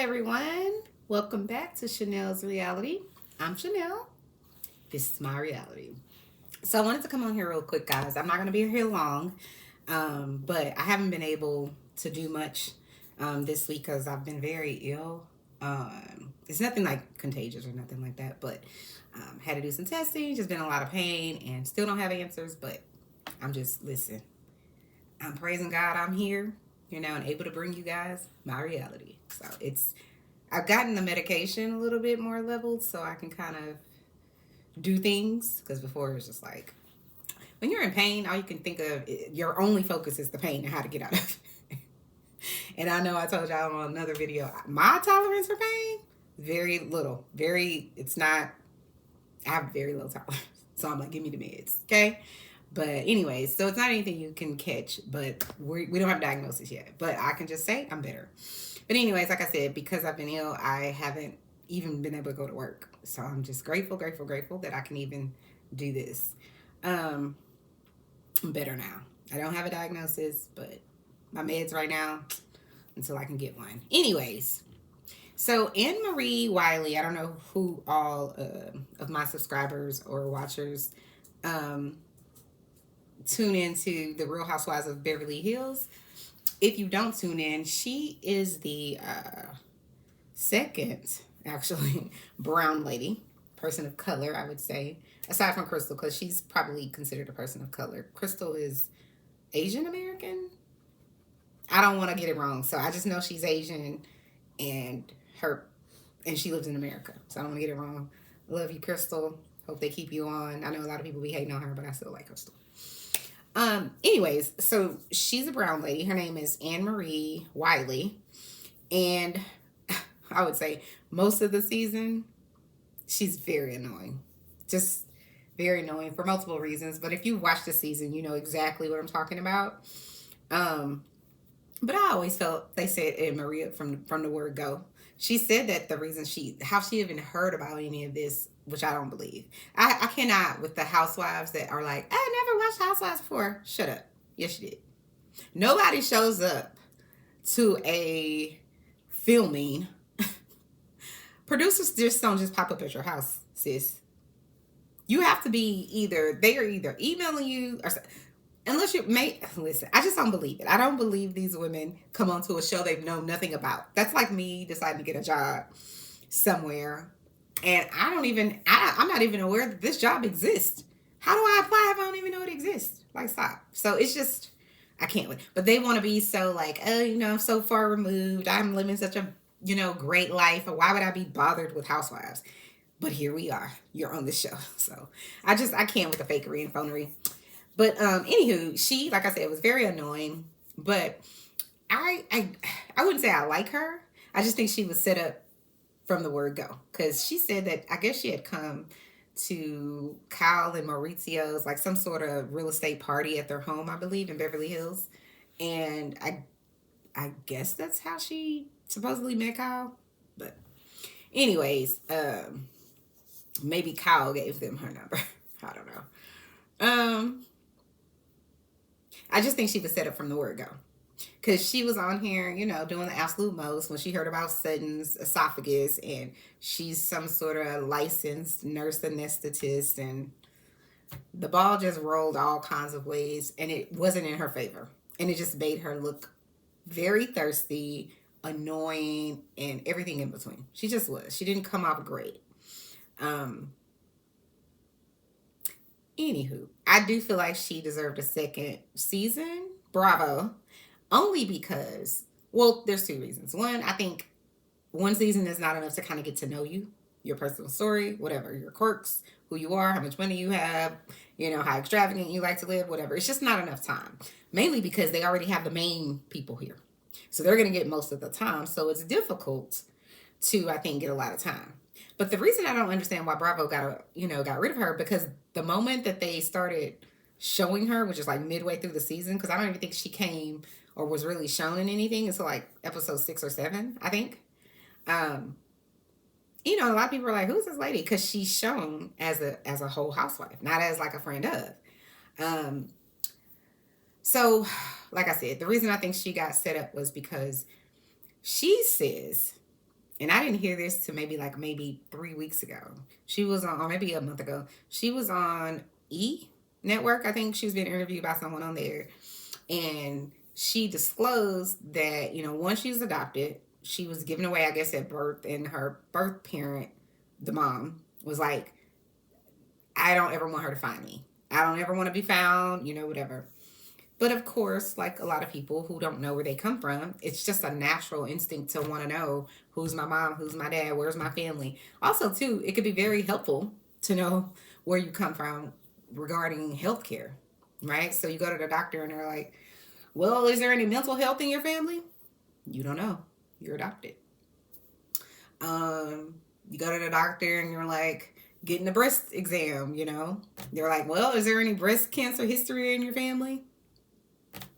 everyone. Welcome back to Chanel's Reality. I'm Chanel. This is my reality. So, I wanted to come on here real quick, guys. I'm not going to be here long, but I haven't been able to do much this week because I've been very ill. It's nothing like contagious or nothing like that, but had to do some testing, just been in a lot of pain, and still don't have answers. But listen, I'm praising God I'm here, and able to bring you guys my reality. So I've gotten the medication a little bit more leveled so I can kind of do things. Because before it was just like, when you're in pain, all you can think of, your only focus is the pain and how to get out of it. And I know I told y'all on another video, my tolerance for pain, very little. It's not, I have very low tolerance. So I'm like, give me the meds, okay? But anyways, so it's not anything you can catch, but we don't have a diagnosis yet. But I can just say I'm better. But anyways, like I said, because I've been ill, I haven't even been able to go to work. So I'm just grateful that I can even do this. I'm better now. I don't have a diagnosis, but my meds right now until I can get one. Anyways, so Annemarie Wiley, I don't know who all of my subscribers or watchers tune into the Real Housewives of Beverly Hills. If you don't tune in, she is the second, actually, brown lady, person of color, I would say, aside from Crystal, because she's probably considered a person of color. Crystal is Asian American. I don't want to get it wrong, so I just know she's Asian, and she lives in America, so I don't want to get it wrong. Love you, Crystal. Hope they keep you on. I know a lot of people be hating on her, but I still like Crystal. Anyways, so she's a brown lady. Her name is Annemarie Wiley. And I would say most of the season, she's very annoying. Just very annoying for multiple reasons. But if you watch the season, you know exactly what I'm talking about. But I always felt they said Annemarie from the word go. She said that the reason how she even heard about any of this, which I don't believe. I cannot with the housewives that are like, I never watched Housewives before. Shut up. Yes, you did. Nobody shows up to a filming. Producers don't just pop up at your house, sis. You have to be they are either emailing you or unless you listen, I just don't believe it. I don't believe these women come onto a show they've known nothing about. That's like me deciding to get a job somewhere and I'm not even aware that this job exists. How do I apply if I don't even know it exists? Like, stop. So it's just, I can't wait. But they want to be so like, oh, I'm so far removed. I'm living such a, great life. Or why would I be bothered with housewives? But here we are. You're on the show. So I can't with the fakery and phonery. But anywho, she, like I said, was very annoying. But I wouldn't say I like her. I just think she was set up from the word go. Because she said that I guess she had come to Kyle and Maurizio's, like some sort of real estate party at their home, I believe, in Beverly Hills. And I guess that's how she supposedly met Kyle. But anyways, maybe Kyle gave them her number. I don't know. I just think she was set up from the word go. Because she was on here, doing the absolute most when she heard about Sutton's esophagus. And she's some sort of licensed nurse anesthetist. And the ball just rolled all kinds of ways. And it wasn't in her favor. And it just made her look very thirsty, annoying, and everything in between. She just was. She didn't come out great. Anywho, I do feel like she deserved a second season. Bravo. Only because, well, there's two reasons. One, I think one season is not enough to kind of get to know you, your personal story, whatever, your quirks, who you are, how much money you have, how extravagant you like to live, whatever. It's just not enough time. Mainly because they already have the main people here. So they're going to get most of the time. So it's difficult to, I think, get a lot of time. But the reason I don't understand why Bravo got rid of her, because the moment that they started showing her, which is like midway through the season, because I don't even think she came or was really shown in anything until like episode 6 or 7, I think. A lot of people are like, who's this lady? Because she's shown as a whole housewife, not as like a friend of. So, like I said, the reason I think she got set up was because she says And I didn't hear this to maybe 3 weeks ago. She was on, or maybe a month ago. She was on E Network. I think she's been interviewed by someone on there, and she disclosed that once she was adopted, she was given away, I guess, at birth, and her birth parent, the mom, was like, "I don't ever want her to find me. I don't ever want to be found. Whatever." But of course, like a lot of people who don't know where they come from, it's just a natural instinct to want to know who's my mom, who's my dad, where's my family. Also, too, it could be very helpful to know where you come from regarding healthcare, right? So you go to the doctor and they're like, well, is there any mental health in your family? You don't know. You're adopted. You go to the doctor and you're like, getting a breast exam, They're like, well, is there any breast cancer history in your family?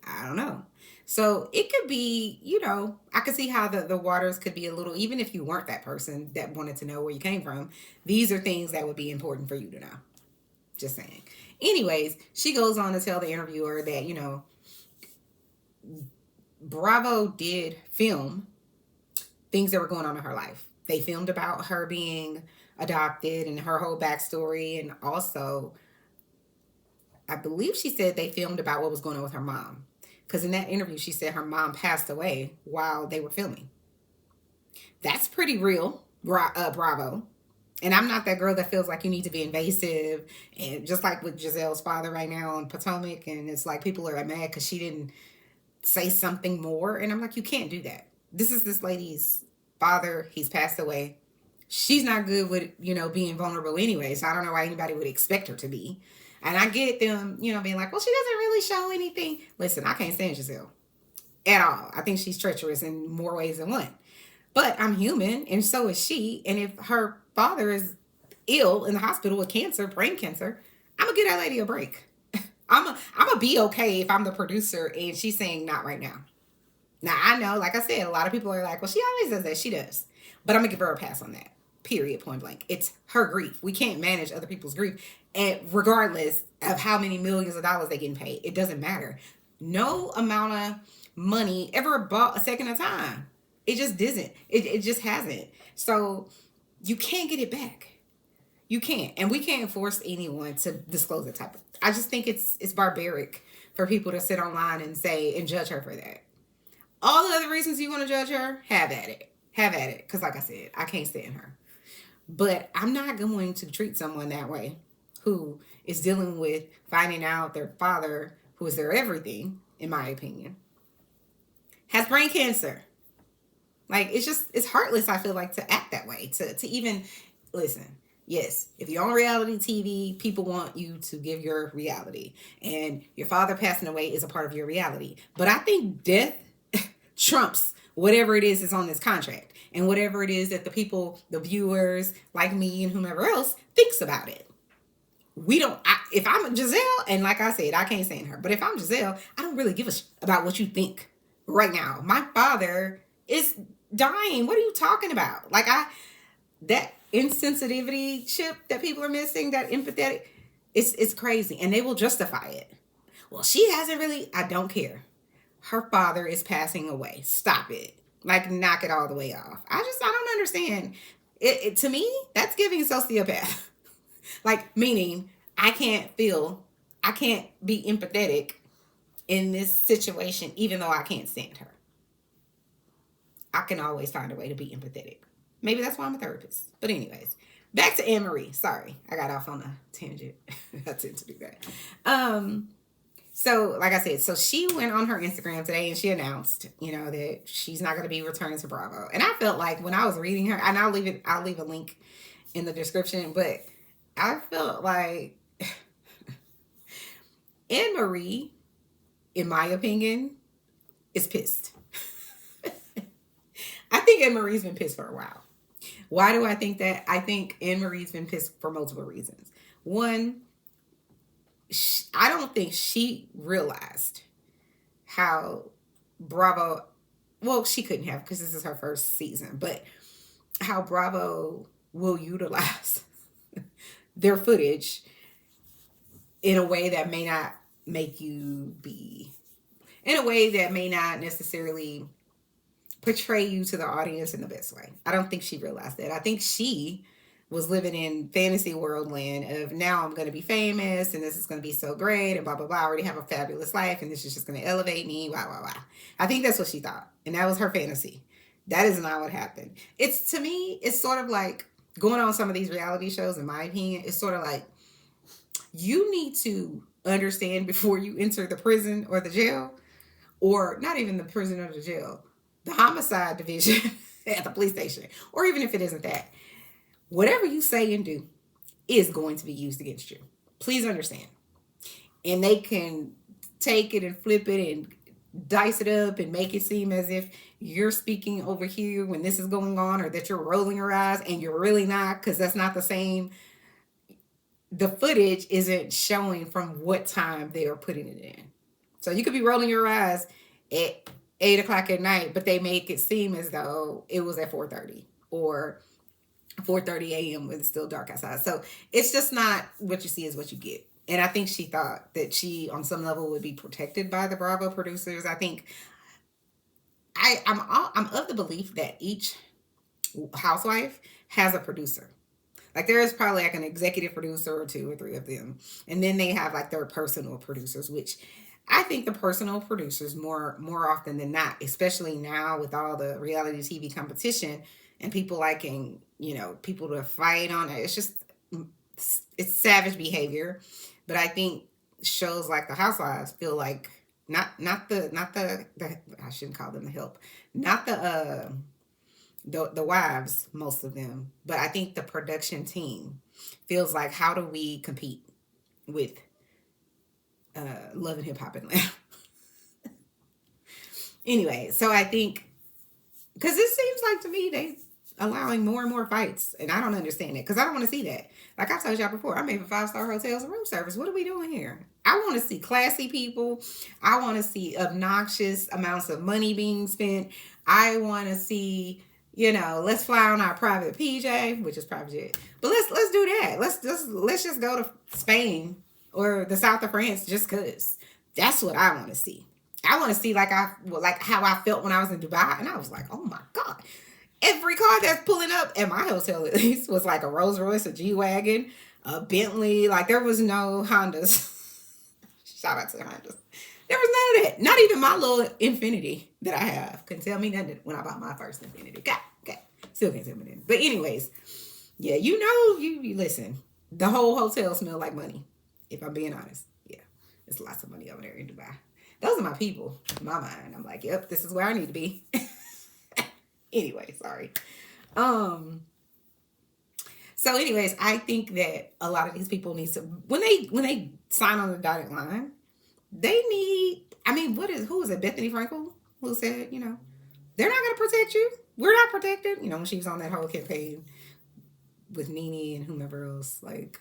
I don't know. So it could be, I could see how the waters could be a little, even if you weren't that person that wanted to know where you came from, these are things that would be important for you to know. Just saying. Anyways, she goes on to tell the interviewer that, Bravo did film things that were going on in her life. They filmed about her being adopted and her whole backstory. And also, I believe she said they filmed about what was going on with her mom. Because in that interview, she said her mom passed away while they were filming. That's pretty real, Bravo. And I'm not that girl that feels like you need to be invasive. And just like with Giselle's father right now on Potomac, and it's like people are mad because she didn't say something more. And I'm like, you can't do that. This is this lady's father. He's passed away. She's not good with, being vulnerable anyway. So I don't know why anybody would expect her to be. And I get them, being like, well, she doesn't really show anything. Listen, I can't stand Giselle at all. I think she's treacherous in more ways than one. But I'm human, and so is she. And if her father is ill in the hospital with cancer, brain cancer, I'm going to give that lady a break. I'm going to be okay if I'm the producer and she's saying not right now. Now, I know, like I said, a lot of people are like, well, she always does that. She does. But I'm going to give her a pass on that. Period, point blank. It's her grief. We can't manage other people's grief. And regardless of how many millions of dollars they getting paid, it doesn't matter. No amount of money ever bought a second of time. It just doesn't. It just hasn't. So you can't get it back. You can't. And we can't force anyone to disclose that type of. I just think it's barbaric for people to sit online and say and judge her for that. All the other reasons you want to judge her, have at it. Have at it. Because like I said, I can't stand her. But I'm not going to treat someone that way who is dealing with finding out their father, who is their everything, in my opinion, has brain cancer. Like, it's heartless, I feel like, to act that way. To even, listen, yes, if you're on reality TV, people want you to give your reality. And your father passing away is a part of your reality. But I think death trumps whatever it is that's on this contract. And whatever it is that the people, the viewers, like me and whomever else, thinks about it. If I'm Giselle, and like I said, I can't stand her. But if I'm Giselle, I don't really give a about what you think right now. My father is dying. What are you talking about? Like, that insensitivity chip that people are missing, that empathetic, it's crazy. And they will justify it. Well, she hasn't really, I don't care. Her father is passing away. Stop it. Like, knock it all the way off. I don't understand. It to me, that's giving sociopath. Like, meaning I can't be empathetic in this situation, even though I can't stand her. I can always find a way to be empathetic. Maybe that's why I'm a therapist. But anyways, back to Annemarie. Sorry, I got off on a tangent. I tend to do that. So, like I said, so she went on her Instagram today and she announced, that she's not going to be returning to Bravo. And I felt like when I was reading her, and I'll leave a link in the description, but I felt like Annemarie, in my opinion, is pissed. I think Annemarie's been pissed for a while. Why do I think that? I think Annemarie's been pissed for multiple reasons. One, I don't think she realized how Bravo, well, she couldn't have because this is her first season, but how Bravo will utilize their footage in a way that may not make you be, in a way that may not necessarily portray you to the audience in the best way. I don't think she realized that. I think she was living in fantasy world land of, now I'm going to be famous and this is going to be so great and blah, blah, blah. I already have a fabulous life and this is just going to elevate me. Blah, blah, blah. I think that's what she thought. And that was her fantasy. That is not what happened. It's, to me, it's sort of like going on some of these reality shows, in my opinion. It's sort of like, you need to understand before you enter the prison or the jail, or not even the prison or the jail, the homicide division at the police station, or even if it isn't that, whatever you say and do is going to be used against you. Please understand. And they can take it and flip it and dice it up and make it seem as if you're speaking over here when this is going on, or that you're rolling your eyes, and you're really not, because that's not the same. The footage isn't showing from what time they are putting it in. So you could be rolling your eyes at 8 o'clock at night, but they make it seem as though it was at 4:30 or 4:30 a.m. when it's still dark outside. So it's just not, what you see is what you get. And I think she thought that she, on some level, would be protected by the Bravo producers. I think I'm of the belief that each housewife has a producer. Like, there is probably like an executive producer or two or three of them. And then they have like their personal producers, which I think the personal producers more often than not, especially now with all the reality TV competition and people liking, people to fight on it. It's just, it's savage behavior. But I think shows like the Housewives feel like not the I shouldn't call them the help, not the wives, most of them, but I think the production team feels like, how do we compete with Love and Hip Hop Atlanta? Anyway, so I think, because it seems like to me they allowing more and more fights, and I don't understand it, because I don't want to see that. Like I told y'all before, I'm in 5-star hotels and room service. What are we doing here? I want to see classy people. I want to see obnoxious amounts of money being spent. I want to see, let's fly on our private PJ, which is private jet. But let's do that. Let's just go to Spain or the south of France, just cause. That's what I want to see. I want to see like how I felt when I was in Dubai, and I was like, oh my God. Every car that's pulling up at my hotel, at least, was like a Rolls Royce, a G-Wagon, a Bentley. Like, there was no Hondas. Shout out to the Hondas. There was none of that. Not even my little Infinity that I have can tell me nothing when I bought my first Infinity. Okay. Still can't tell me nothing. But anyways, yeah, you listen. The whole hotel smelled like money, if I'm being honest. Yeah, there's lots of money over there in Dubai. Those are my people. In my mind, I'm like, yep, this is where I need to be. Anyway, sorry. So anyways, I think that a lot of these people need to, when they sign on the dotted line, they need, who is it? Bethany Frankel, who said, they're not going to protect you. We're not protected. When she was on that whole campaign with Nene and whomever else, like,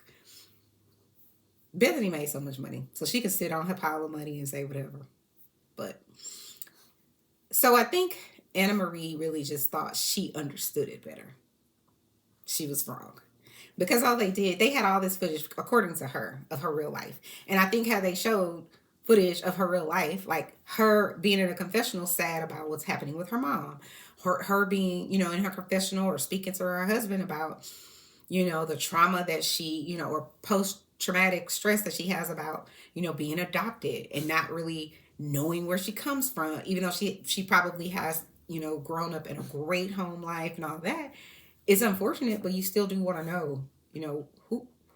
Bethany made so much money, so she could sit on her pile of money and say whatever. But, so I think Annemarie really just thought she understood it better. She was wrong. Because all they had all this footage, according to her, of her real life. And I think how they showed footage of her real life, like her being in a confessional sad about what's happening with her mom. Her being, in her confessional or speaking to her husband about, the trauma that she, or post-traumatic stress that she has about, being adopted and not really knowing where she comes from, even though she probably has, grown up in a great home life and all that. It's unfortunate, but you still do want to know,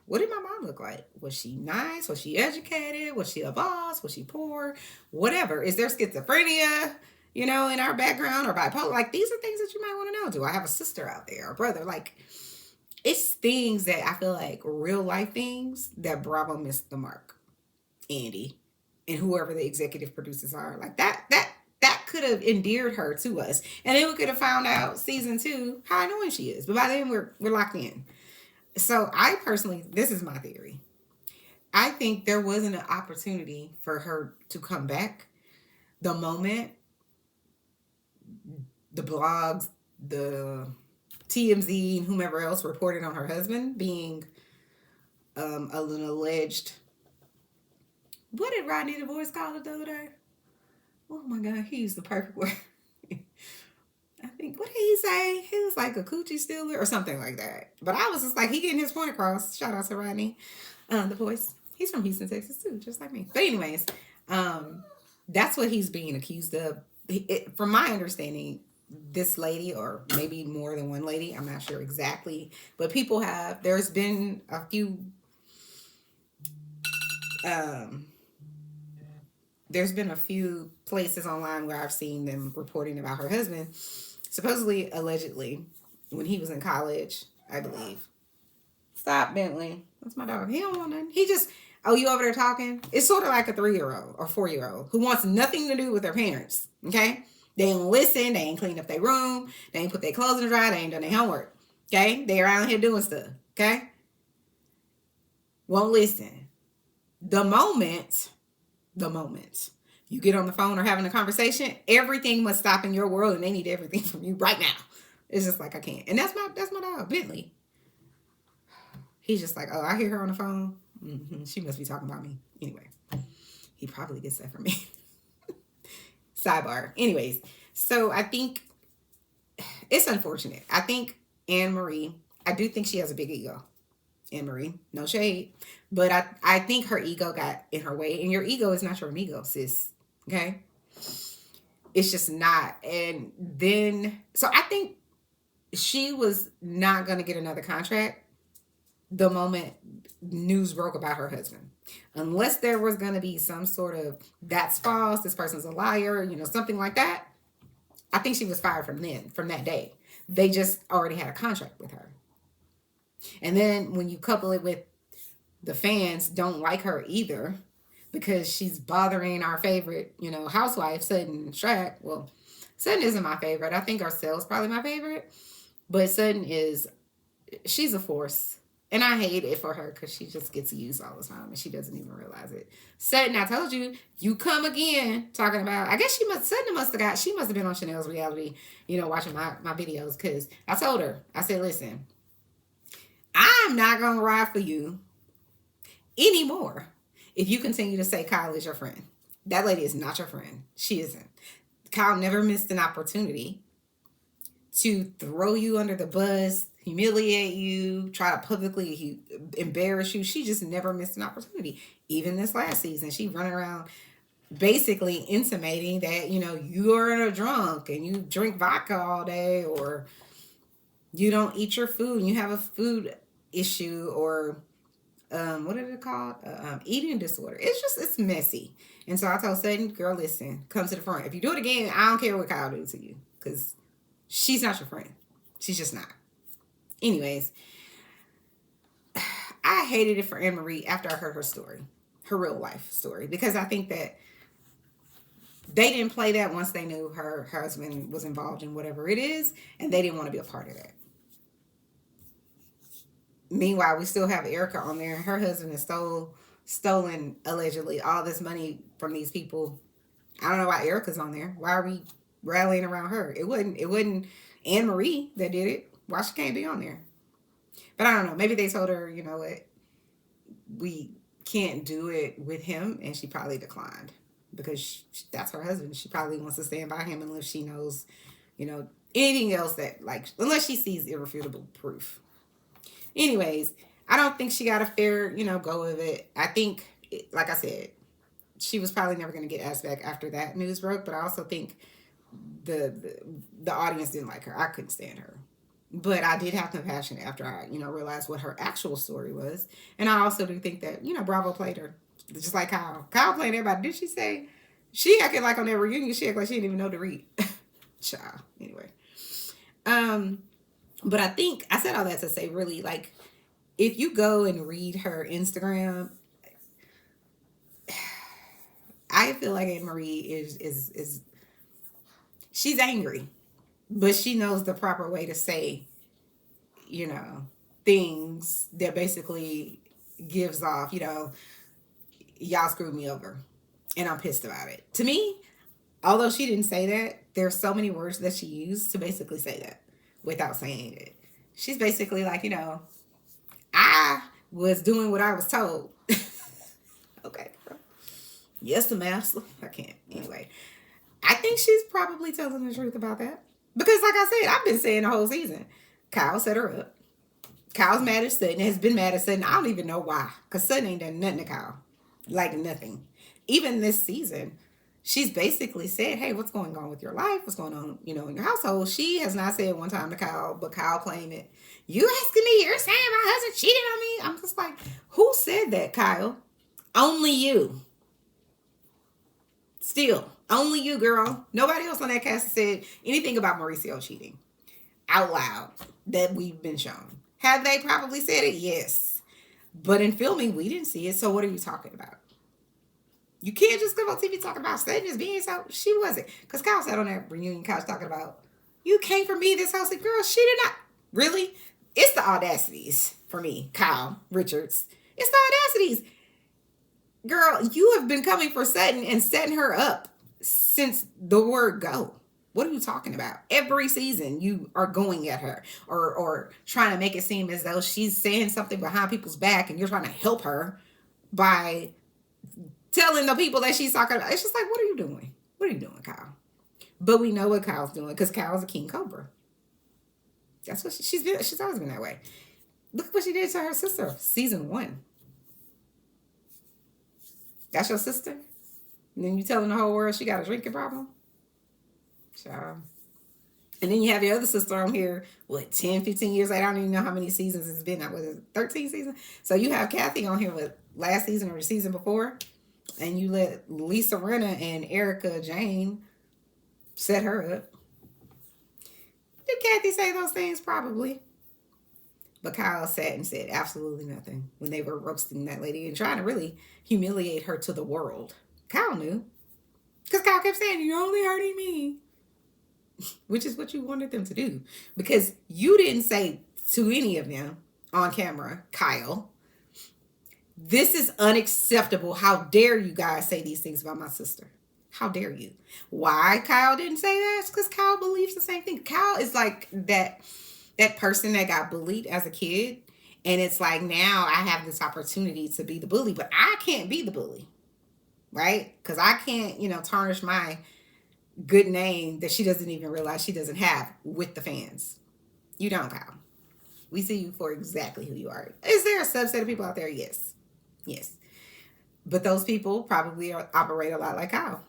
what did my mom look like? Was she nice? Was she educated? Was she a boss? Was she poor? Whatever. Is there schizophrenia, in our background, or bipolar? Like, these are things that you might want to know. Do I have a sister out there or brother? Like, it's things that I feel like real life things that Bravo missed the mark. Andy and whoever the executive producers are, like that could have endeared her to us, and then we could have found out season 2 how annoying she is. But by then we're locked in. So I personally, this is my theory. I think there wasn't an opportunity for her to come back the moment the blogs, the TMZ, and whomever else reported on her husband being an alleged. What did Rodney DeVois call it the other day? Oh my God, he used the perfect word. say? He was like a coochie stealer or something like that. But I was just like, he getting his point across. Shout out to Rodney, the voice. He's from Houston, Texas too, just like me. But anyways, that's what he's being accused of. From my understanding, this lady, or maybe more than one lady, I'm not sure exactly, but people have. There's been a few. There's been a few places online where I've seen them reporting about her husband, supposedly, allegedly, when he was in college, I believe. Stop, Bentley. That's my dog. He don't want nothing. He just, oh, you over there talking? It's sort of like a 3-year-old or 4-year-old who wants nothing to do with their parents, okay? They ain't listen. They ain't cleaned up their room. They ain't put their clothes in the dryer. They ain't done their homework, okay? They around here doing stuff, okay? Won't listen. The moment you get on the phone or having a conversation, everything must stop in your world, and they need everything from you right now. It's just like, I can't. And that's my dog, Bentley. He's just like, oh, I hear her on the phone. Mm-hmm. She must be talking about me. Anyway, he probably gets that from me. Sidebar. Anyways, so I think it's unfortunate. I think Annemarie, I do think she has a big ego. Annemarie, no shade. But I think her ego got in her way. And your ego is not your amigo, sis. Okay? It's just not. And then, so I think she was not going to get another contract the moment news broke about her husband. Unless there was going to be some sort of, that's false, this person's a liar, something like that. I think she was fired from that day. They just already had a contract with her. And then when you couple it with the fans don't like her either because she's bothering our favorite, housewife, Sutton Strack. Well, Sutton isn't my favorite. I think Arcel's probably my favorite. But Sutton she's a force. And I hate it for her because she just gets used all the time and she doesn't even realize it. Sutton, I told you, you come again talking about, I guess Sutton must have been on Chanel's reality, watching my videos, because I told her, I said, listen, I'm not going to ride for you anymore if you continue to say Kyle is your friend. That lady is not your friend. She isn't. Kyle never missed an opportunity to throw you under the bus, humiliate you, try to publicly embarrass you. She just never missed an opportunity. Even this last season, she running around basically intimating that, you're a drunk and you drink vodka all day, or you don't eat your food and you have a food issue, or what is it called? Eating disorder. It's messy. And so I told Sutton, girl, listen, come to the front. If you do it again, I don't care what Kyle do to you, because she's not your friend. She's just not. Anyways, I hated it for Annemarie after I heard her story, her real life story, because I think that they didn't play that once they knew her husband was involved in whatever it is, and they didn't want to be a part of that. Meanwhile, we still have Erica on there. Her husband has stolen allegedly all this money from these people. I don't know why Erica's on there. Why are we rallying around her? It wasn't Annemarie that did it. Why she can't be on there? But I don't know. Maybe they told her, you know what, we can't do it with him, and she probably declined because that's her husband. She probably wants to stand by him unless she knows, anything else that, unless she sees irrefutable proof. Anyways, I don't think she got a fair, go of it. I think, like I said, she was probably never going to get asked back after that news broke, but I also think the audience didn't like her. I couldn't stand her. But I did have compassion after I, realized what her actual story was. And I also do think that, Bravo played her. Just like Kyle. Kyle played everybody. Did she say? She acted like on that reunion, she acted like she didn't even know to read. Child. Anyway. But I think, I said all that to say, really, if you go and read her Instagram, I feel like Annemarie is she's angry. But she knows the proper way to say, things that basically gives off, y'all screwed me over and I'm pissed about it. To me, although she didn't say that, there's so many words that she used to basically say that without saying it. She's basically like, I was doing what I was told. Okay, girl. Yes, the master. I can't. Anyway, I think she's probably telling the truth about that. Because like I said, I've been saying the whole season, Kyle set her up. Kyle's mad at Sutton, has been mad at Sutton. I don't even know why. Because Sutton ain't done nothing to Kyle. Like nothing. Even this season, she's basically said, hey, what's going on with your life? What's going on, in your household? She has not said one time to Kyle, but Kyle claimed it. You asking me, you're saying my husband cheated on me? I'm just like, who said that, Kyle? Only you. Still, only you, girl. Nobody else on that cast said anything about Mauricio cheating out loud that we've been shown. Have they probably said it? Yes. But in filming, we didn't see it. So what are you talking about? You can't just come on TV talking about Sutton as being so. She wasn't. Because Kyle sat on that reunion couch talking about, you came for me this house. Like, girl, she did not. Really? It's the audacities for me, Kyle Richards. It's the audacities. Girl, you have been coming for Sutton and setting her up since the word go. What are you talking about? Every season you are going at her or trying to make it seem as though she's saying something behind people's back and you're trying to help her by telling the people that she's talking about. It's just like, what are you doing? What are you doing, Kyle? But we know what Kyle's doing because Kyle's a king cobra. That's what she's been. She's always been that way. Look what she did to her sister, season 1. That's your sister? And then you telling the whole world she got a drinking problem? Child. And then you have your other sister on here, 10, 15 years later? I don't even know how many seasons it's been. Was it 13 seasons? So you have Kathy on here with last season or the season before, and you let Lisa Rinna and Erica Jane set her up. Did Kathy say those things? Probably. But Kyle sat and said absolutely nothing when they were roasting that lady and trying to really humiliate her to the world. Kyle knew. Because Kyle kept saying, you're only hurting me. Which is what you wanted them to do. Because you didn't say to any of them on camera, Kyle, this is unacceptable. How dare you guys say these things about my sister? How dare you? Why Kyle didn't say that? It's because Kyle believes the same thing. Kyle is like that person that got bullied as a kid. And it's like, now I have this opportunity to be the bully, but I can't be the bully. Right? Because I can't, tarnish my good name that she doesn't even realize she doesn't have with the fans. You don't, Kyle. We see you for exactly who you are. Is there a subset of people out there? Yes. Yes. But those people probably operate a lot like Kyle.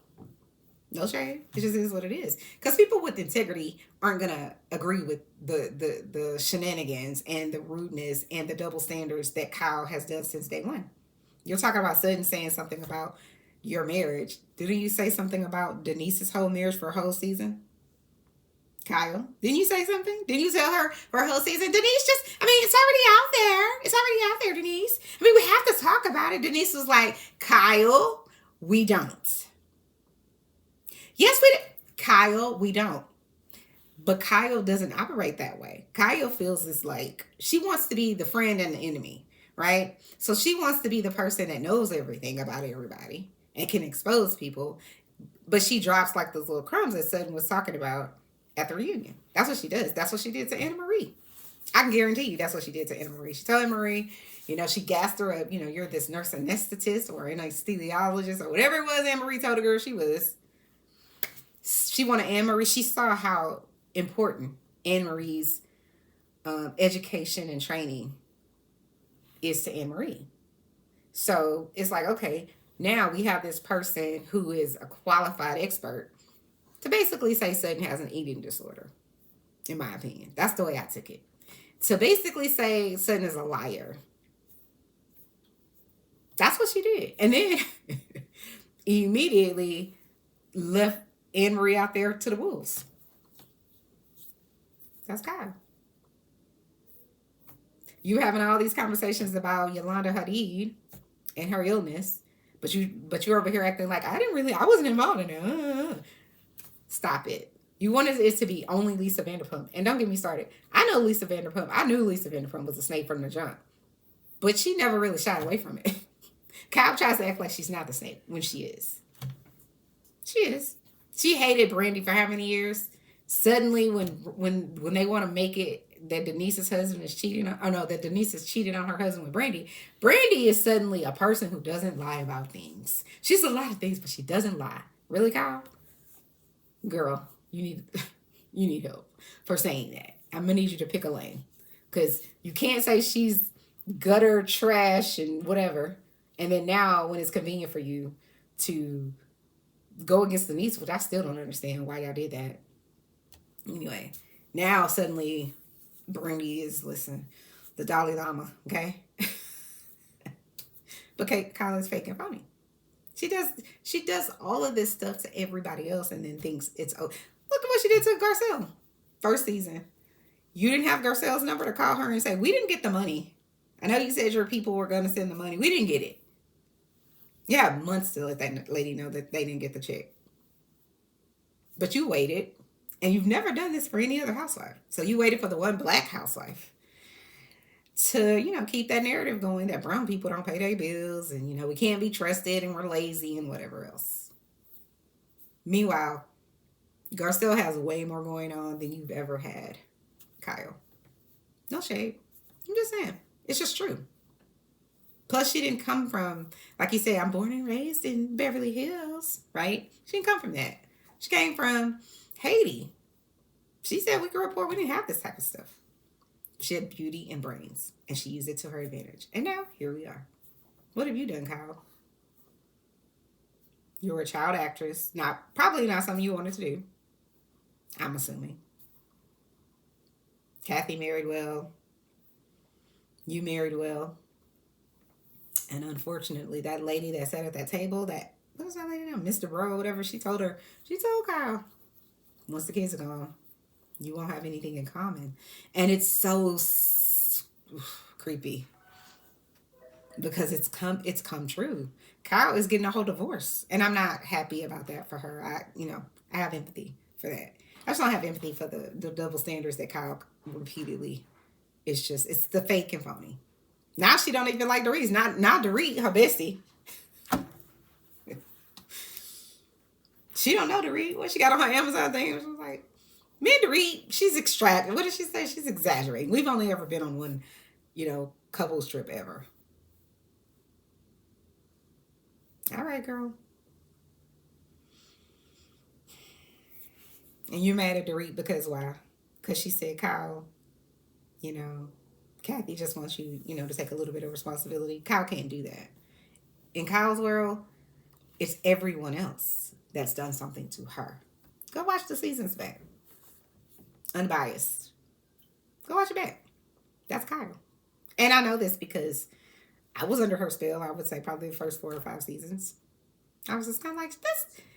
No shade. It just is what it is. Because people with integrity aren't going to agree with the shenanigans and the rudeness and the double standards that Kyle has done since day one. You're talking about Sutton saying something about your marriage. Didn't you say something about Denise's whole marriage for a whole season? Kyle, didn't you say something? Didn't you tell her for a whole season? Denise it's already out there. It's already out there, Denise. We have to talk about it. Denise was like, Kyle, we don't. Yes, we do. Kyle, we don't. But Kyle doesn't operate that way. Kyle feels this like she wants to be the friend and the enemy, right? So she wants to be the person that knows everything about everybody and can expose people. But she drops like those little crumbs that Sutton was talking about at the reunion. That's what she does. That's what she did to Annemarie. I can guarantee you that's what she did to Annemarie. She told Annemarie, she gassed her up, you're this nurse anesthetist or an anesthesiologist or whatever it was Annemarie told the girl she was. She wanted Annemarie. She saw how important Annemarie's education and training is to Annemarie. So it's like, okay, now we have this person who is a qualified expert to basically say Sutton has an eating disorder, in my opinion. That's the way I took it. To basically say Sutton is a liar. That's what she did. And then immediately left Annemarie out there to the wolves. That's Kyle. You having all these conversations about Yolanda Hadid and her illness, but you're over here acting like I wasn't involved in it. Stop it. You wanted it to be only Lisa Vanderpump. And don't get me started. I know Lisa Vanderpump. I knew Lisa Vanderpump was a snake from the jump. But she never really shied away from it. Kyle tries to act like she's not the snake when she is. She is. She hated Brandy for how many years? Suddenly, when they want to make it that Denise's husband is cheating on, that Denise is cheating on her husband with Brandy. Brandy is suddenly a person who doesn't lie about things. She's a lot of things, but she doesn't lie. Really, Kyle? Girl, you need You need help for saying that. I'm gonna need you to pick a lane, because you can't say she's gutter trash and whatever, and then now when it's convenient for you to go against the niece, which I still don't understand why y'all did that. Anyway, now suddenly Brandy is, listen, the Dalai Lama, okay? But Kyle is fake and phony. She does all of this stuff to everybody else and then thinks it's, oh, look at what she did to Garcelle. First season. You didn't have Garcelle's number to call her and say, we didn't get the money. I know you said your people were going to send the money. We didn't get it. You have months to let that lady know that they didn't get the check. But you waited. And you've never done this for any other housewife. So you waited for the one black housewife to, keep that narrative going that brown people don't pay their bills and, we can't be trusted and we're lazy and whatever else. Meanwhile, Garcelle has way more going on than you've ever had, Kyle. No shade. I'm just saying. It's just true. Plus, she didn't come from, like you say, I'm born and raised in Beverly Hills, right? She didn't come from that. She came from Haiti. She said we grew up poor. We didn't have this type of stuff. She had beauty and brains, and she used it to her advantage. And now, here we are. What have you done, Kyle? You were a child actress. Probably not something you wanted to do. I'm assuming. Kathy married well. You married well. And unfortunately, that lady that sat at that table, what was that lady name? Mr. Bro, whatever, she told Kyle, once the kids are gone, you won't have anything in common. And it's so creepy because it's come true. Kyle is getting a whole divorce, and I'm not happy about that for her. I have empathy for that. I just don't have empathy for the double standards that Kyle repeatedly. It's the fake and phony. Now she don't even like Dorit. Now Dorit, her bestie. She don't know Dorit. What she got on her Amazon thing? She was like, me and Dorit, she's extravagant. What did she say? She's exaggerating. We've only ever been on one, couples trip ever. All right, girl. And you're mad at Dorit because why? Because she said, Kyle, Kathy just wants you, to take a little bit of responsibility. Kyle can't do that. In Kyle's world, it's everyone else that's done something to her. Go watch the seasons back. Unbiased. Go watch it back. That's Kyle. And I know this because I was under her spell, I would say probably the first 4 or 5 seasons. I was just kind of like,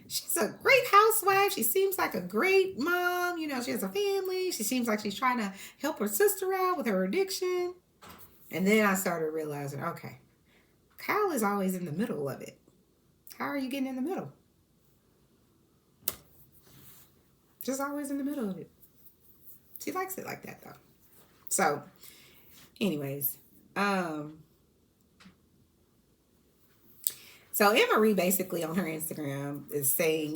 she's a great housewife. She seems like a great mom. She has a family. She seems like she's trying to help her sister out with her addiction. And then I started realizing, okay, Kyle is always in the middle of it. How are you getting in the middle? Just always in the middle of it. She likes it like that, though. So, anyways, so Annemarie basically on her Instagram is saying,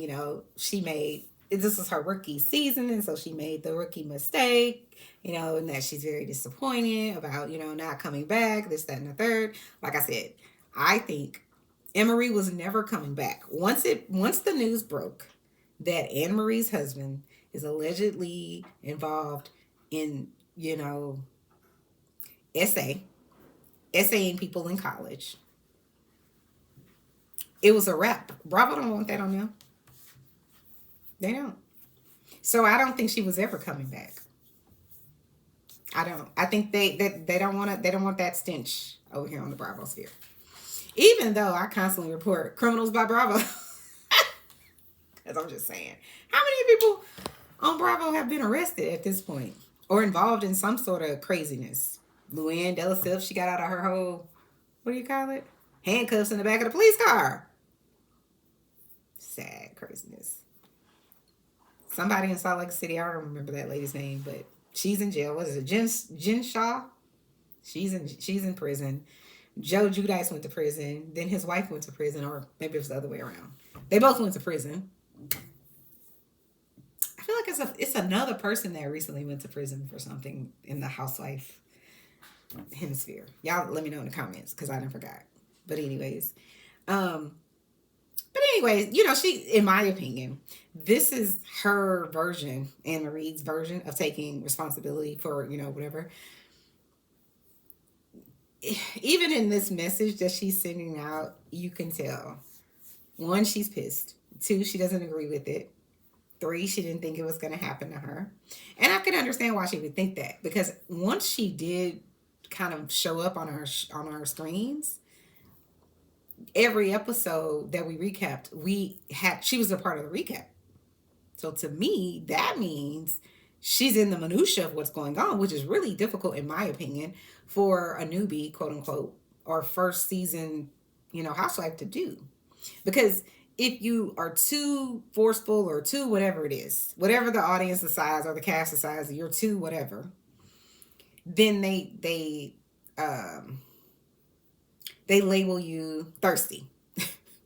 this was her rookie season, and so she made the rookie mistake, and that she's very disappointed about, not coming back, this, that, and the third. Like I said, I think Annemarie was never coming back. Once the news broke that Annemarie's husband is allegedly involved in, essaying people in college, it was a wrap. Bravo don't want that on them. They don't. So I don't think she was ever coming back. I don't. I think they don't want it. They don't want that stench over here on the Bravo sphere. Even though I constantly report criminals by Bravo. Because I'm just saying. How many people on Bravo have been arrested at this point? Or involved in some sort of craziness? Luann de Lesseps, she got out of her whole, what do you call it? Handcuffs in the back of the police car. Sad craziness. Somebody in Salt Lake City, I don't remember that lady's name, but she's in jail. What is it? Jen Shaw? She's in prison. Joe Giudice went to prison. Then his wife went to prison, or maybe it was the other way around. They both went to prison. I feel like it's another person that recently went to prison for something in the housewife hemisphere. Y'all let me know in the comments because I didn't forgot. But anyways, But anyways, you know, she, in my opinion, this is her version, Annemarie's version of taking responsibility for, you know, whatever. Even in this message that she's sending out, you can tell. One, she's pissed. Two, she doesn't agree with it. Three, she didn't think it was going to happen to her. And I can understand why she would think that, because once she did kind of show up on our screens, every episode that we recapped, she was a part of the recap. So to me, that means she's in the minutia of what's going on, which is really difficult, in my opinion, for a newbie, quote unquote, or first season, you know, housewife to do. Because if you are too forceful or too whatever it is, whatever the audience decides or the cast decides, you're too whatever, then they label you thirsty.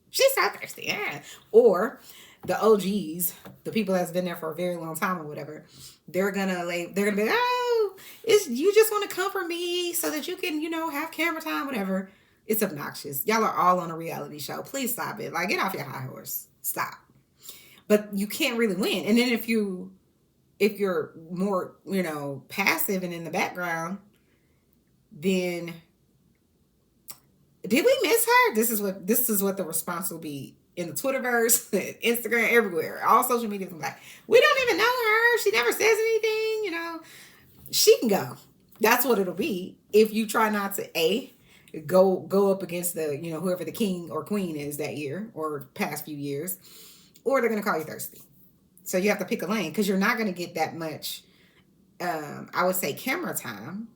She's so thirsty, yeah. Or the OGs, the people that's been there for a very long time or whatever, they're gonna be, oh, you just want to comfort me so that you can, you know, have camera time, whatever. It's obnoxious. Y'all are all on a reality show. Please stop it. Like, get off your high horse. Stop. But you can't really win. And then if you're more, you know, passive and in the background, then did we miss her? This is what the response will be in the Twitterverse, Instagram, everywhere, all social media. Like, we don't even know her. She never says anything. You know, she can go. That's what it'll be if you try not to go up against the, you know, whoever the king or queen is that year or past few years, or they're gonna call you thirsty. So you have to pick a lane, because you're not gonna get that much. I would say camera time,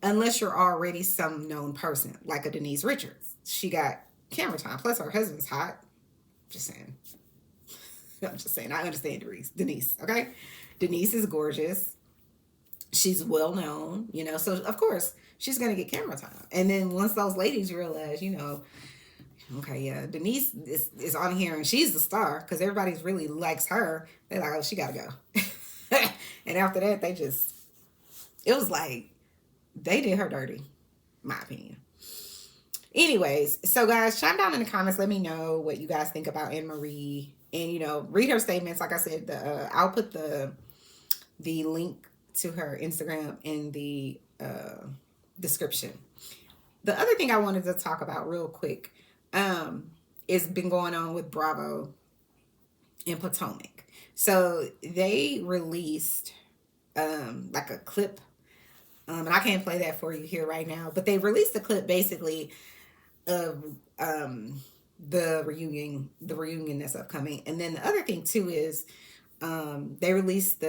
unless you're already some known person, like a Denise Richards. She got camera time. Plus, her husband's hot. Just saying. I'm just saying. I understand Denise, okay? Denise is gorgeous. She's well known, you know. So, of course, she's going to get camera time. And then once those ladies realize, you know, okay, yeah, Denise is on here and she's the star, because everybody really likes her, they're like, oh, she got to go. And after that, it was like, they did her dirty, my opinion. Anyways, so guys, chime down in the comments. Let me know what you guys think about Annemarie, and, you know, read her statements. Like I said, I'll put the link to her Instagram in the description. The other thing I wanted to talk about real quick is been going on with Bravo and Potomac. So they released like a clip. And I can't play that for you here right now, but they released a clip basically of the reunion that's upcoming. And then the other thing too is they released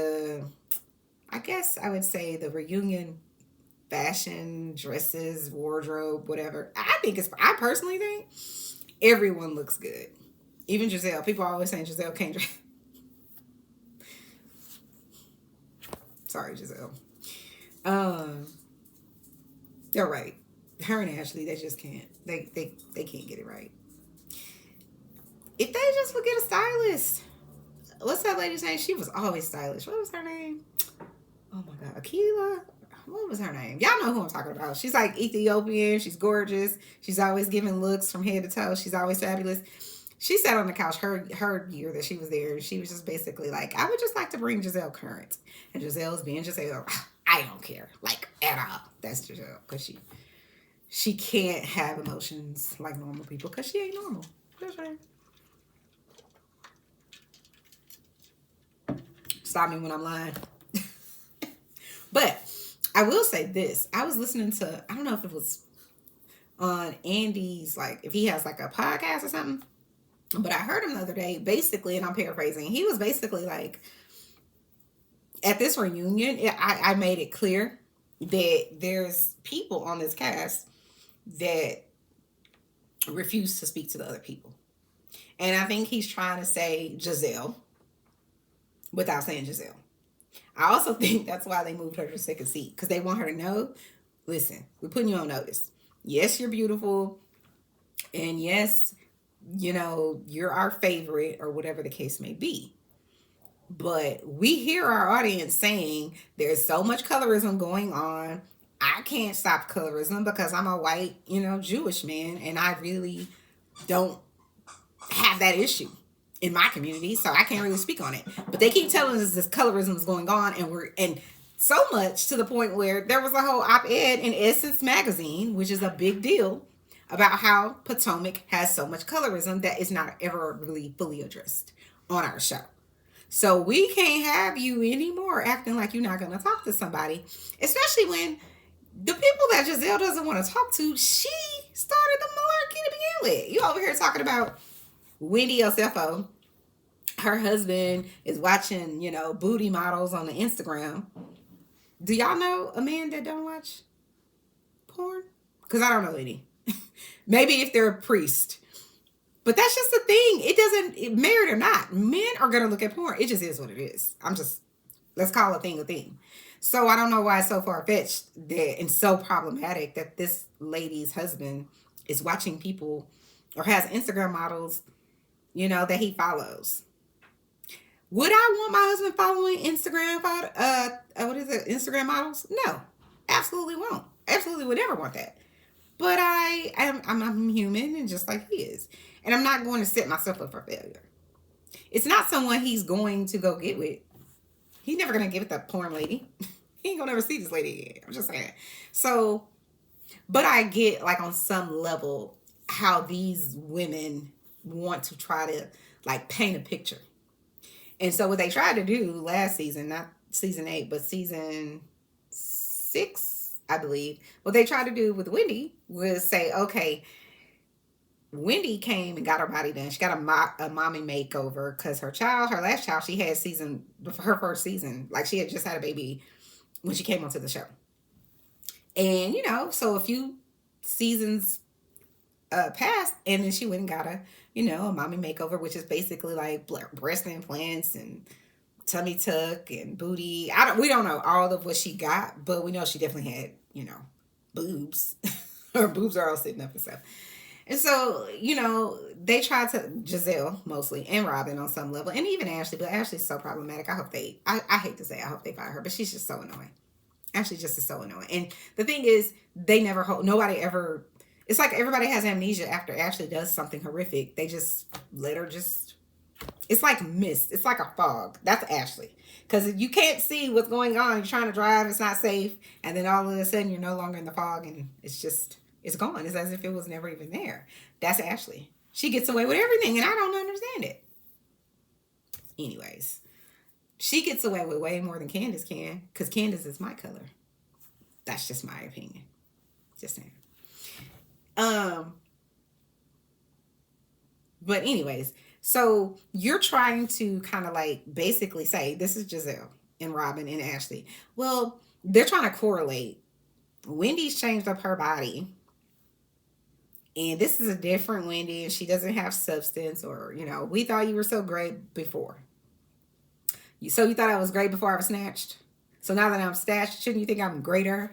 I guess I would say the reunion fashion, dresses, wardrobe, whatever. I personally think everyone looks good. Even Giselle. People are always saying Giselle can't dress. Sorry, Giselle. They're right. Her and Ashley, they just can't. They can't get it right. If they just would get a stylist. What's that lady's name? She was always stylish. What was her name? Oh my God, Akila. What was her name? Y'all know who I'm talking about. She's like Ethiopian. She's gorgeous. She's always giving looks from head to toe. She's always fabulous. She sat on the couch her year that she was there. She was just basically like, I would just like to bring Giselle current. And Giselle's being Giselle. I don't care, like, at all. That's Giselle, because she can't have emotions like normal people, because she ain't normal. That's right. Stop me when I'm lying. But I will say this. I was listening to, I don't know if it was on Andy's, like, if he has like a podcast or something, but I heard him the other day, basically, and I'm paraphrasing, he was basically like, at this reunion, I made it clear that there's people on this cast that refuse to speak to the other people. And I think he's trying to say Giselle without saying Giselle. I also think that's why they moved her to second seat, because they want her to know, listen, we're putting you on notice. Yes, you're beautiful. And yes, you know, you're our favorite, or whatever the case may be. But we hear our audience saying there's so much colorism going on. I can't stop colorism because I'm a white, you know, Jewish man, and I really don't have that issue in my community, so I can't really speak on it. But they keep telling us this colorism is going on, and so much to the point where there was a whole op-ed in Essence magazine, which is a big deal, about how Potomac has so much colorism that is not ever really fully addressed on our show. So we can't have you anymore acting like you're not going to talk to somebody, especially when the people that Giselle doesn't want to talk to, she started the malarkey to begin with. You over here talking about Wendy Osefo. Her husband is watching, booty models on the Instagram. Do y'all know a man that don't watch porn? Because I don't know any. Maybe if they're a priest. But that's just the thing. It doesn't, married or not, men are going to look at porn. It just is what it is. Let's call a thing a thing. So I don't know why it's so far-fetched and so problematic that this lady's husband is watching people or has Instagram models, that he follows. Would I want my husband following Instagram models? No, absolutely won't. Absolutely would never want that. But I'm human and just like he is. And I'm not going to set myself up for failure. It's not someone he's going to go get with. He's never going to get with that porn lady. He ain't going to ever see this lady again. I'm just saying. So, but I get, like, on some level how these women want to try to, like, paint a picture. And so what they tried to do last season, not season 8, but season 6, I believe, what they tried to do with Wendy was say, okay, Wendy came and got her body done. She got a mommy makeover because her last child, she had her first season. Like, she had just had a baby when she came onto the show. And, so a few seasons passed, and then she went and got a mommy makeover, which is basically like breast implants and tummy tuck and booty. We don't know all of what she got, but we know she definitely had, boobs. Her boobs are all sitting up and stuff. And so, they tried to, Giselle mostly, and Robin on some level, and even Ashley, but Ashley's so problematic. I hate to say, I hope they fire her, but she's just so annoying. Ashley just is so annoying. And the thing is, nobody ever, it's like everybody has amnesia after Ashley does something horrific. They just let her it's like mist. It's like a fog. That's Ashley. Because you can't see what's going on. You're trying to drive. It's not safe. And then all of a sudden, you're no longer in the fog. And it's gone. It's as if it was never even there. That's Ashley. She gets away with everything. And I don't understand it. Anyways. She gets away with way more than Candace can. Because Candace is my color. That's just my opinion. Just saying. But anyways, so you're trying to kind of like basically say, this is Giselle and Robin and Ashley. Well, they're trying to correlate. Wendy's changed up her body. And this is a different Wendy, and she doesn't have substance, or, we thought you were so great before. So you thought I was great before I was snatched? So now that I'm snatched, shouldn't you think I'm greater?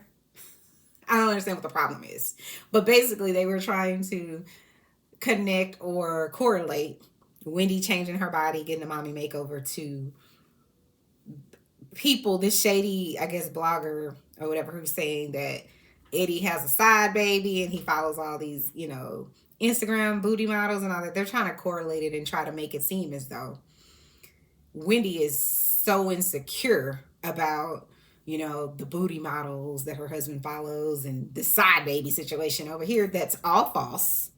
I don't understand what the problem is. But basically, they were trying to connect or correlate Wendy changing her body, getting a mommy makeover, to people, this shady, I guess, blogger or whatever, who's saying that Eddie has a side baby and he follows all these, Instagram booty models and all that. They're trying to correlate it and try to make it seem as though Wendy is so insecure about, the booty models that her husband follows and the side baby situation over here. That's all false.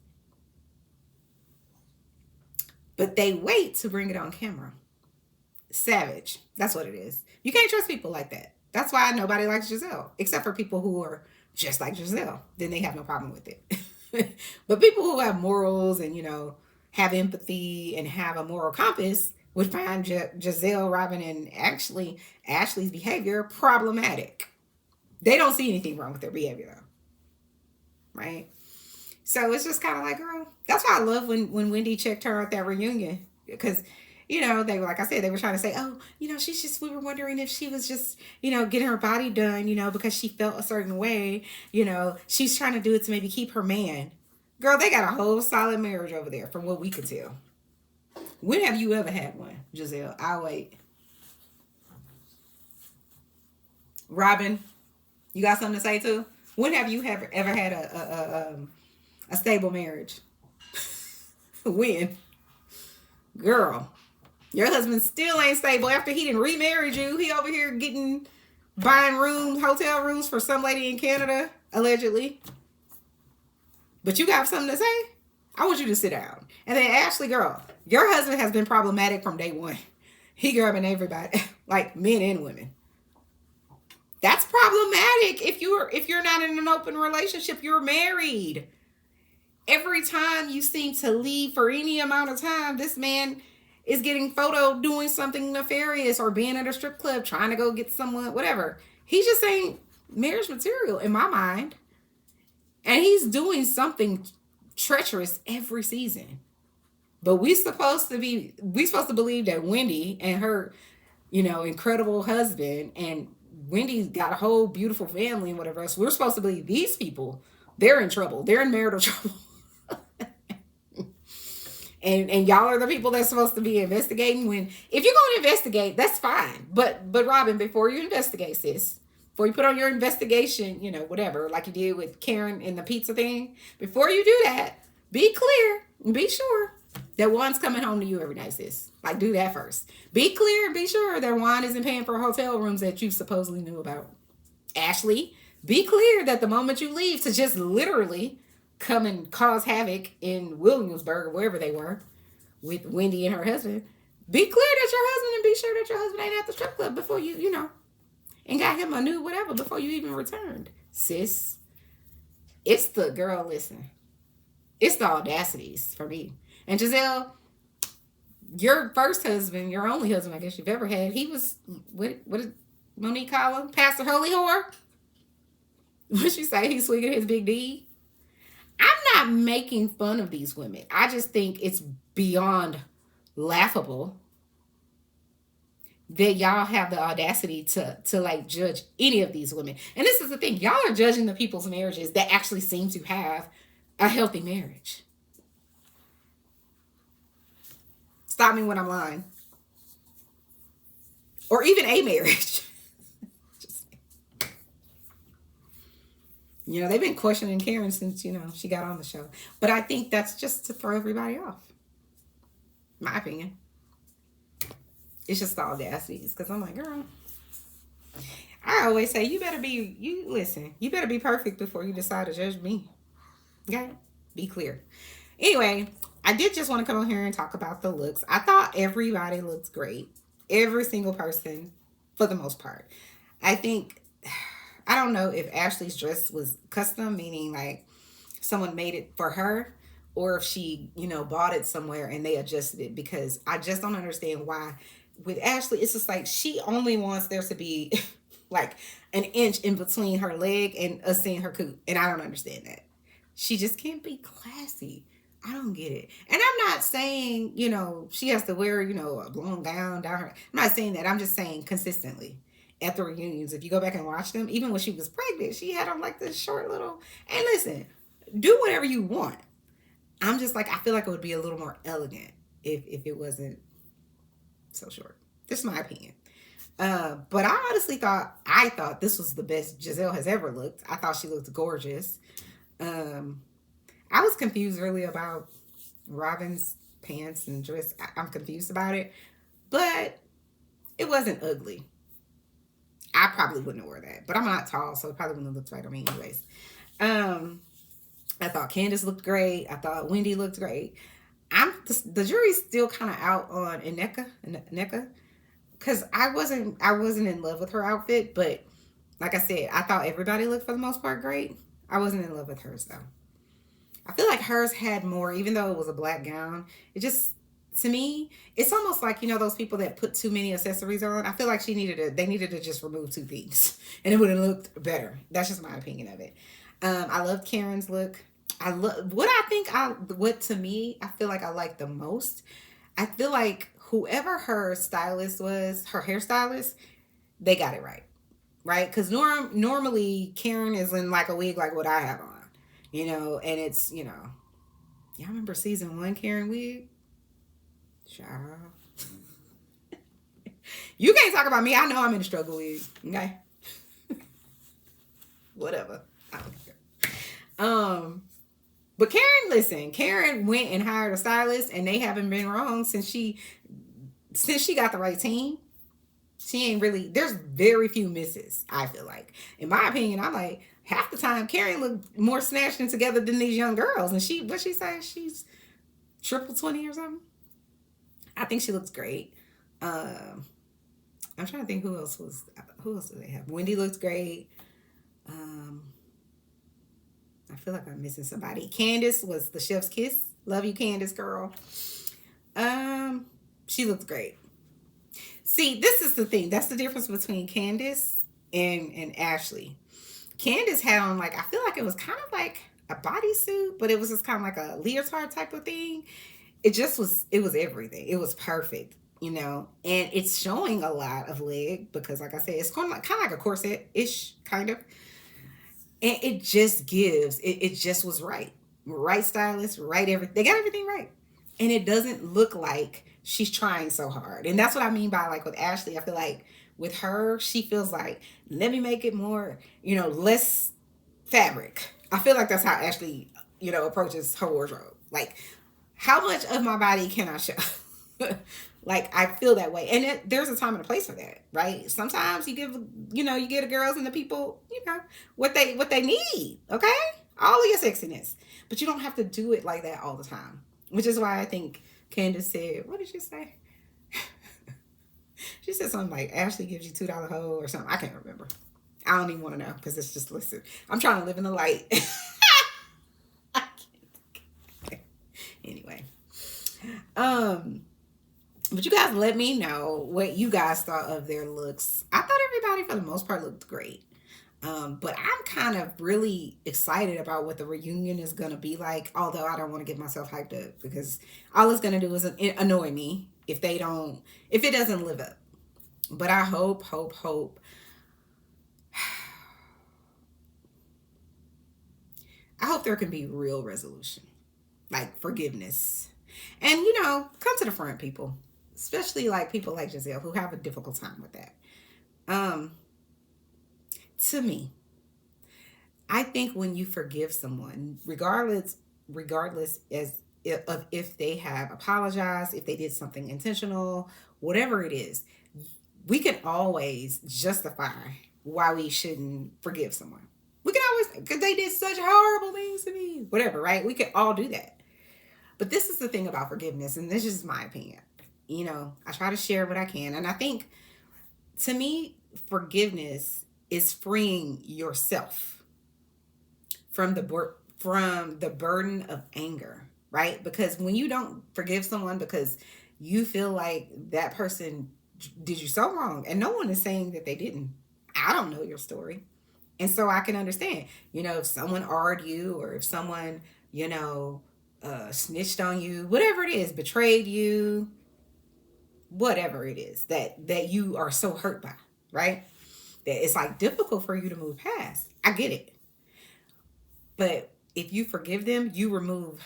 But they wait to bring it on camera. Savage. That's what it is. You can't trust people like that. That's why nobody likes Giselle, except for people who are just like Giselle. Then they have no problem with it. But people who have morals and, have empathy and have a moral compass would find Giselle, Robin, and Ashley's behavior problematic. They don't see anything wrong with their behavior, though. Right? So it's just kind of like, girl, that's why I love when Wendy checked her at that reunion. Because, they were, like I said, they were trying to say, oh, we were wondering if she was just, getting her body done, because she felt a certain way. She's trying to do it to maybe keep her man. Girl, they got a whole solid marriage over there from what we could tell. When have you ever had one, Giselle? I'll wait. Robin, you got something to say too? When have you ever had a stable marriage? When? Girl, your husband still ain't stable after he done remarried you. He over here buying hotel rooms for some lady in Canada, allegedly. But you got something to say? I want you to sit down. And then Ashley, girl, your husband has been problematic from day one. He grabbing everybody, like men and women. That's problematic if you're not in an open relationship, you're married. Every time you seem to leave for any amount of time, this man is getting photoed doing something nefarious or being at a strip club trying to go get someone, whatever. He's just saying marriage material in my mind. And he's doing something treacherous every season. But we supposed to believe that Wendy and her, incredible husband, and Wendy's got a whole beautiful family and whatever else. We're supposed to believe these people, they're in trouble. They're in marital trouble. And y'all are the people that's supposed to be investigating. If you're going to investigate, that's fine. But Robin, before you investigate, sis, before you put on your investigation, whatever, like you did with Karen and the pizza thing, before you do that, be clear and be sure that Juan's coming home to you every night, sis. Like, do that first. Be clear and be sure that Juan isn't paying for hotel rooms that you supposedly knew about. Ashley, be clear that the moment you leave to just literally come and cause havoc in Williamsburg or wherever they were with Wendy and her husband, be clear that your husband, and be sure that your husband ain't at the strip club before you, and got him a new whatever before you even returned. Sis, it's the girl, listen, it's the audacities for me. And Giselle, your first husband, your only husband I guess you've ever had, he was, what did Monique call him? Pastor Holy Whore? What she say? He's swinging his big D? I'm not making fun of these women. I just think it's beyond laughable that y'all have the audacity to like judge any of these women. And this is the thing. Y'all are judging the people's marriages that actually seem to have a healthy marriage. Stop me when I'm lying. Or even a marriage. They've been questioning Karen since, she got on the show. But I think that's just to throw everybody off. My opinion. It's just the audacities. Because I'm like, girl, I always say, you better be perfect before you decide to judge me. Okay? Be clear. Anyway, I did just want to come on here and talk about the looks. I thought everybody looked great. Every single person, for the most part. I don't know if Ashley's dress was custom, meaning like someone made it for her, or if she, bought it somewhere and they adjusted it, because I just don't understand why. With Ashley, it's just like she only wants there to be like an inch in between her leg and us seeing her coot. And I don't understand that. She just can't be classy. I don't get it. And I'm not saying, she has to wear, a long gown down her. I'm not saying that. I'm just saying consistently. At the reunions, if you go back and watch them, even when she was pregnant, she had on like this short little, and listen, do whatever you want. I'm just like, I feel like it would be a little more elegant if it wasn't so short. This is my opinion. But I honestly thought this was the best Giselle has ever looked. I thought she looked gorgeous. I was confused really about Robin's pants and dress. I'm confused about it, but it wasn't ugly. I probably wouldn't have worn that, but I'm not tall, so it probably wouldn't have looked right on me anyways. I thought Candace looked great. I thought Wendy looked great. The jury's still kind of out on Nneka, because I wasn't in love with her outfit, but like I said, I thought everybody looked for the most part great. I wasn't in love with hers though. I feel like hers had more, even though it was a black gown. It just, to me, it's almost like, those people that put too many accessories on. I feel like they needed to just remove two things and it would have looked better. That's just my opinion of it. I loved Karen's look. What to me, I feel like I like the most. I feel like whoever her stylist was, her hairstylist, they got it right. Right? Because normally Karen is in like a wig like what I have on, and it's, y'all remember season 1 Karen wig? Child. You can't talk about me. I know I'm in a struggle with, okay? Whatever. I don't care. But Karen, listen, Karen went and hired a stylist, and they haven't been wrong since she got the right team. She ain't really. There's very few misses. I feel like, in my opinion, I'm like half the time Karen looked more snatched and together than these young girls, and what she say? She's triple 20 or something. I think she looks great. Um, I'm trying to think who else do they have? Wendy looks great. Um, I feel like I'm missing somebody. Candace was the chef's kiss. Love you, Candace, girl. Um, she looks great. See, this is the thing. That's the difference between Candace and Ashley. Candace had on like I feel like it was kind of like a bodysuit, but it was just kind of like a leotard type of thing. It was everything. It was perfect, and it's showing a lot of leg because, like I said, it's kind of like a corset ish kind of, and it just gives. It just was right, right stylist, right everything. They got everything right, and it doesn't look like she's trying so hard. And that's what I mean by like with Ashley. I feel like with her, she feels like let me make it more, less fabric. I feel like that's how Ashley, approaches her wardrobe. Like, how much of my body can I show? Like, I feel that way, and there's a time and a place for that, right? Sometimes you get the girls and the people, what they need. Okay, all of your sexiness, but you don't have to do it like that all the time. Which is why I think Candace said, what did she say? She said something like Ashley gives you $2 hoe or something. I can't remember. I don't even want to know because it's just listen. I'm trying to live in the light. I can't. Anyway, um, but you guys let me know what you guys thought of their looks. I thought everybody for the most part looked great. But I'm kind of really excited about what the reunion is going to be like. Although I don't want to get myself hyped up because all it's going to do is annoy me if it doesn't live up. But I hope. I hope there can be real resolution, like forgiveness, and come to the front, people, especially like people like Giselle who have a difficult time with that. Um, to me, I think when you forgive someone, regardless of if they have apologized, if they did something intentional, whatever it is, we can always justify why we shouldn't forgive someone. We can always, because they did such horrible things to me, whatever, right? We can all do that. But this is the thing about forgiveness, and this is my opinion. I try to share what I can, and I think to me, forgiveness is freeing yourself from the burden of anger, right? Because when you don't forgive someone because you feel like that person did you so wrong, and no one is saying that they didn't. I don't know your story, and so I can understand. If someone argued you, or if someone snitched on you, whatever it is, betrayed you, whatever it is that you are so hurt by, right? That it's like difficult for you to move past. I get it. But if you forgive them, you remove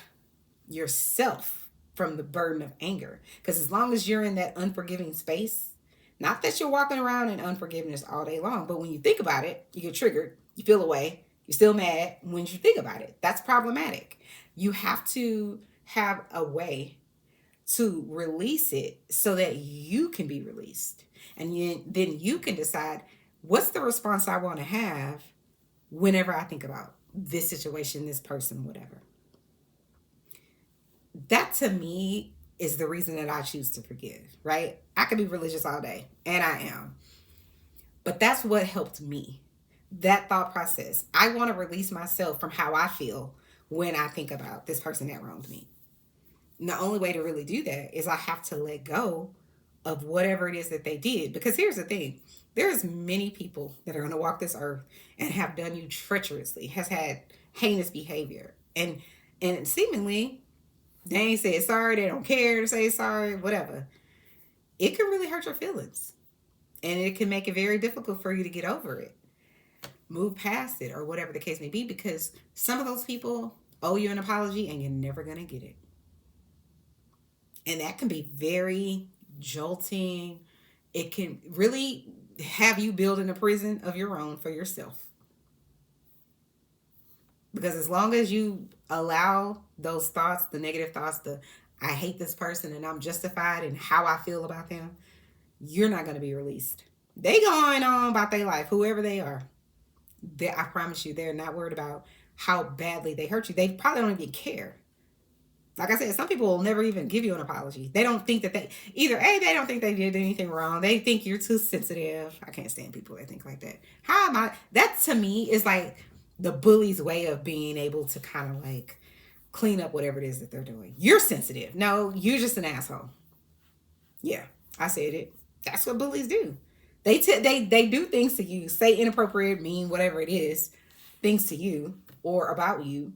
yourself from the burden of anger. Because as long as you're in that unforgiving space, not that you're walking around in unforgiveness all day long, but when you think about it, you get triggered, you feel away, you're still mad when you think about it. That's problematic. You have to have a way to release it so that you can be released. And then you can decide what's the response I want to have whenever I think about this situation, this person, whatever. That to me is the reason that I choose to forgive, right? I could be religious all day, and I am. But that's what helped me. That thought process. I want to release myself from how I feel when I think about this person that wronged me. And the only way to really do that is I have to let go of whatever it is that they did. Because here's the thing. There's many people that are going to walk this earth and have done you treacherously, has had heinous behavior. And seemingly they ain't said sorry, they don't care to say sorry, whatever. It can really hurt your feelings. And it can make it very difficult for you to get over it. Move past it or whatever the case may be, because some of those people owe you an apology and you're never going to get it. And that can be very jolting. It can really have you build in a prison of your own for yourself. Because as long as you allow those thoughts, the negative thoughts, the I hate this person and I'm justified in how I feel about them, you're not going to be released. They going on about their life, whoever they are. I promise you, they're not worried about how badly they hurt you. They probably don't even care. Like I said, some people will never even give you an apology. They don't think that they don't think they did anything wrong. They think you're too sensitive. I can't stand people that think like that. How am I? That to me is like the bully's way of being able to kind of like clean up whatever it is that they're doing. You're sensitive. No, you're just an asshole. Yeah, I said it. That's what bullies do. They do things to you, say inappropriate, mean, whatever it is, things to you or about you,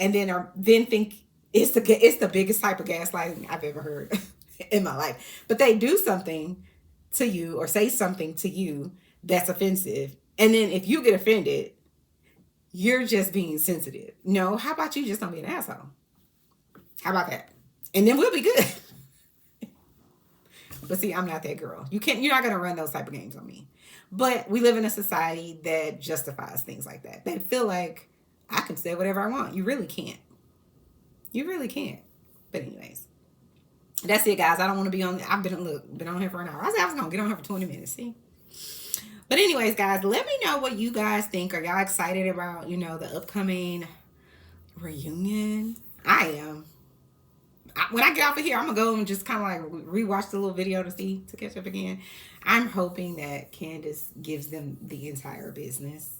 and then think it's the biggest type of gaslighting I've ever heard in my life. But they do something to you or say something to you that's offensive, and then if you get offended, you're just being sensitive. No, how about you just don't be an asshole? How about that? And then we'll be good. But see, I'm not that girl. You're not gonna run those type of games on me. But we live in a society that justifies things like that. They feel like I can say whatever I want. You really can't. You really can't. But anyways, that's it, guys. I don't want to be on. I've been on here for an hour. I said I was gonna get on here for 20 minutes. See. But anyways, guys, let me know what you guys think. Are y'all excited about the upcoming reunion? I am. When I get off of here, I'm gonna go and just kind of like rewatch the little video to catch up again. I'm hoping that Candace gives them the entire business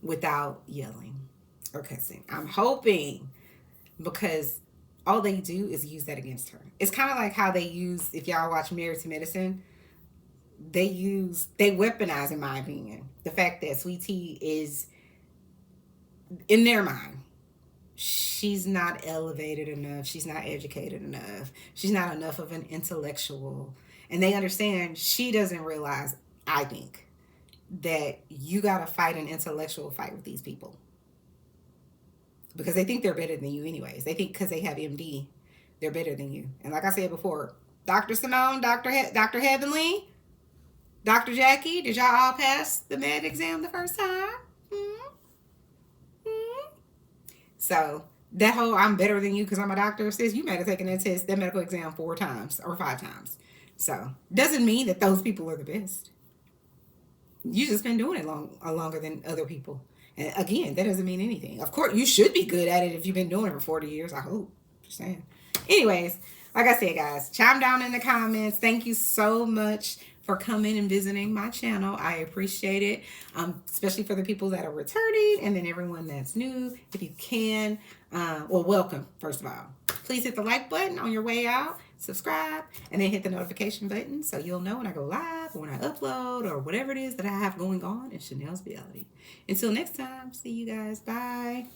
without yelling or cussing. I'm hoping, because all they do is use that against her. It's kind of like how they use, if y'all watch Married to Medicine, they weaponize, in my opinion, the fact that Sweet Tea is, in their mind, she's not elevated enough. She's not educated enough. She's not enough of an intellectual. And they understand she doesn't realize, I think, that you got to fight an intellectual fight with these people. Because they think they're better than you anyways. They think because they have MD, they're better than you. And like I said before, Dr. Simone, Dr. Heavenly, Dr. Jackie, did y'all all pass the med exam the first time? So that whole I'm better than you because I'm a doctor, sis, you might have taken that medical exam 4 times or 5 times. So doesn't mean that those people are the best. You just been doing it longer than other people. And again, that doesn't mean anything. Of course, you should be good at it if you've been doing it for 40 years, I hope. Just saying. Anyways, like I said, guys, chime down in the comments. Thank you so much for coming and visiting my channel. I appreciate it, especially for the people that are returning and then everyone that's new. If you can, welcome, first of all. Please hit the like button on your way out, subscribe, and then hit the notification button so you'll know when I go live or when I upload or whatever it is that I have going on in Chanel's reality. Until next time, see you guys. Bye.